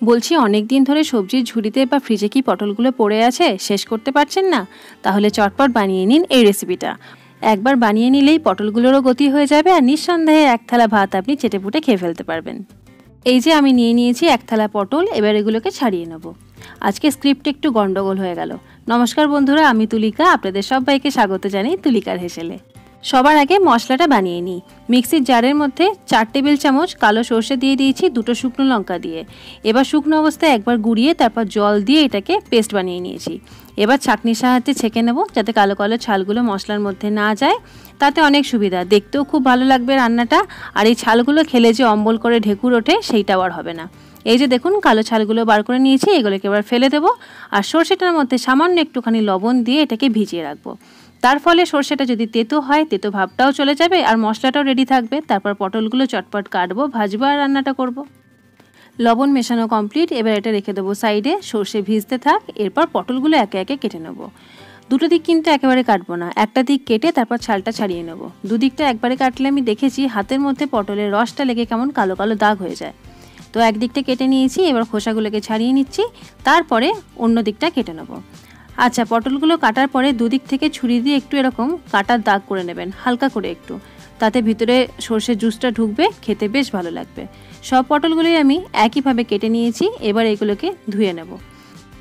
বলছি অনেক দিন ধরে সবজির ঝুড়িতে বা ফ্রিজে কি পটলগুলো পড়ে আছে, শেষ করতে পারছেন না? তাহলে চটপট বানিয়ে নিন এই রেসিপিটা। একবার বানিয়ে নিলেই পটলগুলোরও গতি হয়ে যাবে আর নিঃসন্দেহে এক থালা ভাত আপনি চেটেপুটে খেয়ে ফেলতে পারবেন। এই যে আমি নিয়ে নিয়েছি এক থালা পটল, এবার এগুলোকে ছাড়িয়ে নেব। আজকে স্ক্রিপ্টে একটু গন্ডগোল হয়ে গেল। নমস্কার বন্ধুরা, আমি তুলিকা, আপনাদের সবাইকে স্বাগত জানাই তুলিকার হেসেলে। সবার আগে মশলাটা বানিয়ে নিই। মিক্সির জারের মধ্যে 4 টেবিল চামচ কালো সর্ষে দিয়ে দিয়েছি, 2টো শুকনো লঙ্কা দিয়ে। এবার শুকনো অবস্থায় একবার গুঁড়িয়ে তারপর জল দিয়ে এটাকে পেস্ট বানিয়ে নিয়েছি। এবার ছাঁকনির সাহায্যে ছেঁকে নেব, যাতে কালো কালো ছালগুলো মশলার মধ্যে না যায়। তাতে অনেক সুবিধা, দেখতেও খুব ভালো লাগবে রান্নাটা। আর এই ছালগুলো খেলে যে অম্বল করে ঢেকুর ওঠে, সেইটাও আর হবে না। এই যে দেখুন, কালো ছালগুলো বার করে নিয়েছি, এগুলোকে এবার ফেলে দেবো। আর সর্ষেটার মধ্যে সামান্য একটুখানি লবণ দিয়ে এটাকে ভিজিয়ে রাখবো। তার ফলে সর্ষেটা যদি তেতো হয়, তেতো ভাবটাও চলে যাবে আর মশলাটাও রেডি থাকবে। তারপর পটলগুলো চটপট কাটবো, ভাজবো আর রান্নাটা করব। লবণ মেশানো কমপ্লিট, এবার এটা রেখে দেবো সাইডে, সর্ষে ভিজতে থাক। এরপর পটলগুলো একে একে কেটে নেবো। দুটো দিক কিন্তু একেবারে কাটবো না, একটা দিক কেটে তারপর ছালটা ছাড়িয়ে নেবো। দুদিকটা একবারে কাটলে আমি দেখেছি হাতের মধ্যে পটলের রসটা লেগে কেমন কালো কালো দাগ হয়ে যায়। তো একদিকটা কেটে নিয়েছি, এবার খোসাগুলোকে ছাড়িয়ে নিচ্ছি, তারপরে অন্য দিকটা কেটে নেবো। আচ্ছা, পটলগুলো কাটার পরে দুদিক থেকে ছুরি দিয়ে একটু এরকম কাটার দাগ করে নেবেন, হালকা করে একটু। তাতে ভিতরে সর্ষের জুসটা ঢুকবে, খেতে বেশ ভালো লাগবে। সব পটলগুলোই আমি একইভাবে কেটে নিয়েছি, এবার এগুলোকে ধুয়ে নেব।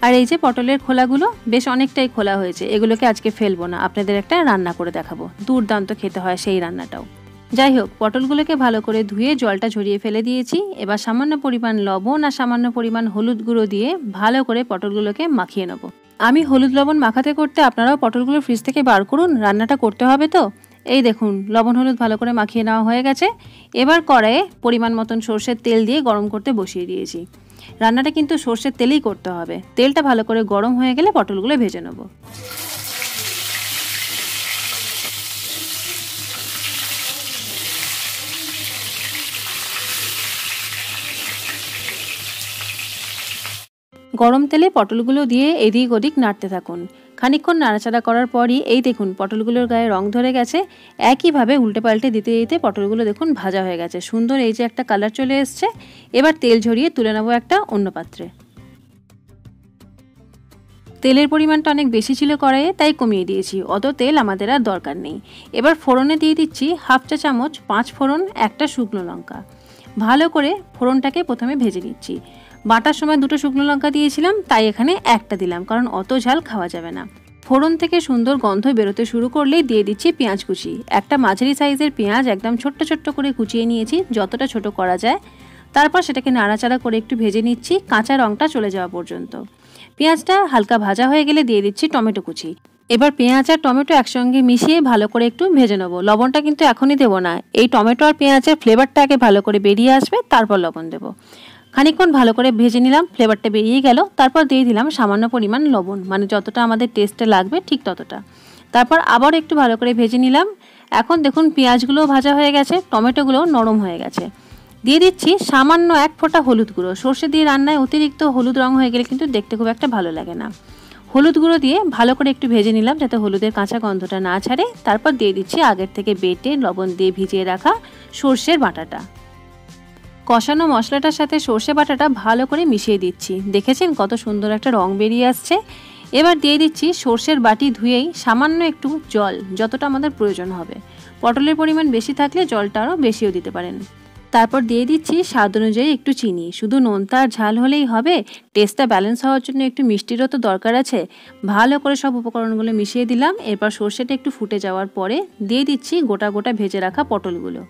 আর এই যে পটলের খোলাগুলো বেশ অনেকটাই খোলা হয়েছে, এগুলোকে আজকে ফেলবো না, আপনাদের একটা রান্না করে দেখাবো। দুর্দান্ত খেতে হয় সেই রান্নাটাও। যাই হোক, পটলগুলোকে ভালো করে ধুয়ে জলটা ঝরিয়ে ফেলে দিয়েছি। এবার সামান্য পরিমাণ লবণ আর সামান্য পরিমাণ হলুদ গুঁড়ো দিয়ে ভালো করে পটলগুলোকে মাখিয়ে নেব। আমি হলুদ লবণ মাখাতে করতে আপনারাও পটলগুলো ফ্রিজ থেকে বার করুন, রান্নাটা করতে হবে তো। এই দেখুন, লবণ হলুদ ভালো করে মাখিয়ে নেওয়া হয়ে গেছে। এবার কড়াইয়ে পরিমাণ মতন সর্ষের তেল দিয়ে গরম করতে বসিয়ে দিয়েছি। রান্নাটা কিন্তু সর্ষের তেলেই করতে হবে। তেলটা ভালো করে গরম হয়ে গেলে পটলগুলো ভেজে নেব। গরম তেলে পটলগুলো দিয়ে এদিক ওদিক নাড়তে থাকুন। খানিকক্ষণ নাড়াচাড়া করার পরই এই দেখুন পটলগুলোর গায়ে রং ধরে গেছে। একইভাবে উল্টে পাল্টে দিতে দিতে পটলগুলো দেখুন ভাজা হয়ে গেছে, সুন্দর এই যে একটা কালার চলে এসছে। এবার তেল ঝরিয়ে তুলে নেবো একটা অন্য পাত্রে। তেলের পরিমাণটা অনেক বেশি ছিল কড়াইয়ে, তাই কমিয়ে দিয়েছি, অত তেল আমাদের আর দরকার নেই। এবার ফোড়নে দিয়ে দিচ্ছি 1/2 চা চামচ 5 ফোড়ন, একটা শুকনো লঙ্কা। ভালো করে ফোড়নটাকে প্রথমে ভেজে নিচ্ছি। বাটার সময় 2টো শুকনো লঙ্কা দিয়েছিলাম, তাই এখানে একটা দিলাম, কারণ অত ঝাল খাওয়া যাবে না। ফোড়ন থেকে সুন্দর গন্ধ বেরোতে শুরু করলেই দিয়ে দিচ্ছি পেঁয়াজ কুচি। একটা মাঝারি সাইজের পেঁয়াজ একদম ছোট্ট ছোট্ট করে কুচিয়ে নিয়েছি, যতটা ছোট করা যায়। তারপর সেটাকে নাড়াচাড়া করে একটু ভেজে নিচ্ছি, কাঁচা রঙটা চলে যাওয়া পর্যন্ত। পেঁয়াজটা হালকা ভাজা হয়ে গেলে দিয়ে দিচ্ছি টমেটো কুচি। এবার পেঁয়াজ আর টমেটো একসঙ্গে মিশিয়ে ভালো করে একটু ভেজে নেবো। লবণটা কিন্তু এখনই দেবো না, এই টমেটো আর পেঁয়াজের ফ্লেভারটা আগে ভালো করে বেরিয়ে আসবে, তারপর লবণ দেবো। খানিকক্ষণ ভালো করে ভেজে নিলাম, ফ্লেভারটা বেরিয়ে গেল। তারপর দিয়ে দিলাম সামান্য পরিমাণ লবণ, মানে যতটা আমাদের টেস্টে লাগবে ঠিক ততটা। তারপর আবার একটু ভালো করে ভেজে নিলাম। এখন দেখুন পেঁয়াজগুলোও ভাজা হয়ে গেছে, টমেটোগুলোও নরম হয়ে গেছে। দিয়ে দিচ্ছি সামান্য 1 ফোঁটা হলুদ গুঁড়ো। সর্ষে দিয়ে রান্নায় অতিরিক্ত হলুদ রং হয়ে গেলে কিন্তু দেখতে খুব একটা ভালো লাগে না। হলুদ গুঁড়ো দিয়ে ভালো করে একটু ভেজে নিলাম, যাতে হলুদের কাঁচা গন্ধটা না ছাড়ে। তারপর দিয়ে দিচ্ছি আগের থেকে বেটে লবণ দিয়ে ভিজিয়ে রাখা সর্ষের বাটাটা। কষানো মশলাটার সাথে সর্ষে বাটাটা ভালো করে মিশিয়ে দিচ্ছি। দেখেছেন কত সুন্দর একটা রং বেরিয়ে আসছে। এবার দিয়ে দিচ্ছি সর্ষের বাটি ধুয়েই সামান্য একটু জল, যতটা আমাদের প্রয়োজন হবে। পটলের পরিমাণ বেশি থাকলে জলটা আরও বেশিও দিতে পারেন। তারপর দিয়ে দিচ্ছি স্বাদ অনুযায়ী একটু চিনি। শুধু নোনতা আর ঝাল হলেই হবে, টেস্টটা ব্যালেন্স হওয়ার জন্য একটু মিষ্টিরও তো দরকার আছে। ভালো করে সব উপকরণগুলো মিশিয়ে দিলাম। এরপর সর্ষেটা একটু ফুটে যাওয়ার পরে দিয়ে দিচ্ছি গোটা গোটা ভেজে রাখা পটলগুলো।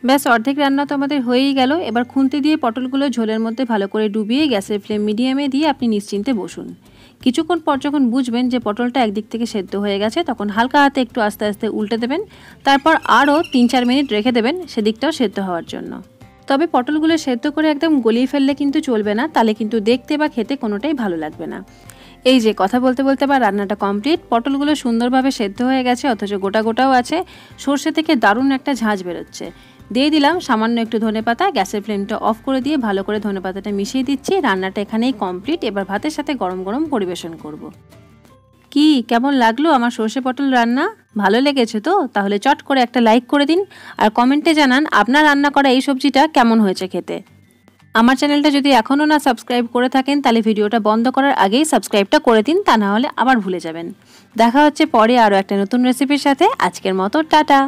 ব্যাস, অর্ধেক রান্না তো আমাদের হয়েই গেল। এবার খুন্তি দিয়ে পটলগুলো ঝোলের মধ্যে ভালো করে ডুবিয়ে গ্যাসের ফ্লেম মিডিয়ামে দিয়ে আপনি নিশ্চিন্তে বসুন। কিছুক্ষণ পর যখন বুঝবেন যে পটলটা একদিক থেকে সেদ্ধ হয়ে গেছে, তখন হালকা হাতে একটু আস্তে আস্তে উল্টে দেবেন। তারপর আরও 3-4 মিনিট রেখে দেবেন সেদিকটাও সেদ্ধ হওয়ার জন্য। তবে পটলগুলো সেদ্ধ করে একদম গলিয়ে ফেললে কিন্তু চলবে না, তাহলে কিন্তু দেখতে বা খেতে কোনোটাই ভালো লাগবে না। এই যে কথা বলতে বলতে আবার রান্নাটা কমপ্লিট। পটলগুলো সুন্দরভাবে সেদ্ধ হয়ে গেছে, অথচ গোটা গোটাও আছে। সর্ষে থেকে দারুণ একটা ঝাঁঝ বেরোচ্ছে। দিয়ে দিলাম সামান্য একটু ধনেপাতা। গ্যাসের ফ্লেমটা অফ করে দিয়ে ভালো করে ধনেপাতাটা মিশিয়ে দিচ্ছি। রান্নাটা এখানেই কমপ্লিট। এবার ভাতের সাথে গরম গরম পরিবেশন করব। কি কেমন লাগলো আমার সর্ষে পটল রান্না? ভালো লেগেছে তো? তাহলে চট করে একটা লাইক করে দিন আর কমেন্টে জানান আপনার রান্না করা এই সবজিটা কেমন হয়েছে খেতে। আমার চ্যানেলটা যদি এখনও না সাবস্ক্রাইব করে থাকেন তাহলে ভিডিওটা বন্ধ করার আগেই সাবস্ক্রাইবটা করে দিন, তা না হলে আবার ভুলে যাবেন। দেখা হচ্ছে পরে আরও একটা নতুন রেসিপির সাথে। আজকের মতো টাটা।